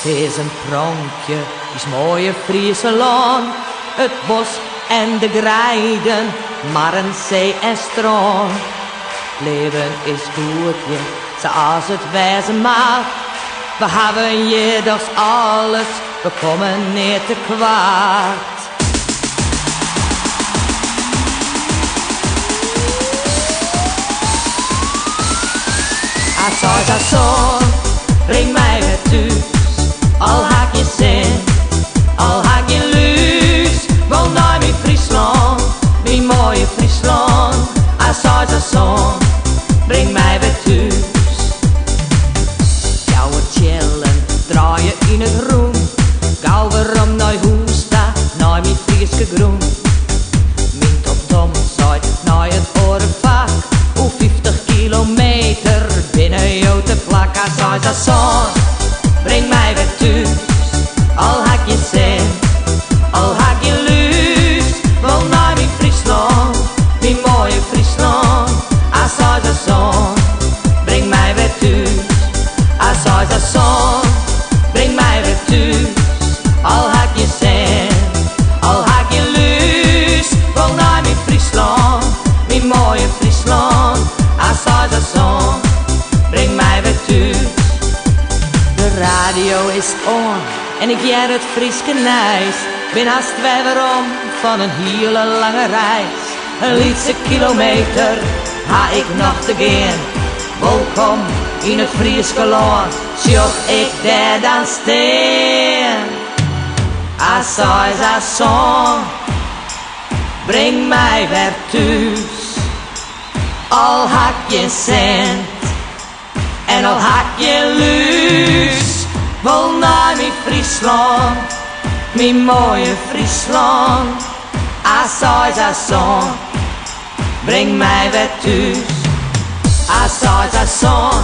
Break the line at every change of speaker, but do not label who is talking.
is een prankje, is mooie Friese land. Het bos en de grijden, maar een zee en strand. Leven is goed, ja, zoals het wezen mag. We hebben jedoch alles, we komen niet te kwaad. Als zon, breng mij weer thuis. Al haak je zin, al haak je luus. Wel naar mijn Friesland, mijn mooie Friesland. Als zon, breng mij weer thuis. Gauw chillen, draaien in het groen. Gauw waarom naar huis daar, naar mijn Friese groen. Mijn tom zuid, naar het orenvak. Hoe 50 kilometer binnen jou te vlak. Als zon, breng mij weer thuis. Al haak je zin, al haak je luus. Wel naar mijn Friesland, mijn mooie Friesland. Als zon, breng mij weer thuis. Als zon, breng mij weer thuis. Al haak je zin, al haak je luus. Wel naar mijn Friesland, mijn mooie Friesland. Als zon, breng mij weer thuis. De radio is on en ik jij het Frieske nijs. Ben haast weerom van een hele lange reis. Een lietse kilometer ha ik nog te gaan. Welkom in het Frieske land, zocht ik daar dan staan. Als zon, breng mij weer thuis. Al haak je cent en al haak je luus. Wel naar mijn Friesland, mijn mooie Friesland. Als zon, breng mij weer thuis. Als zon,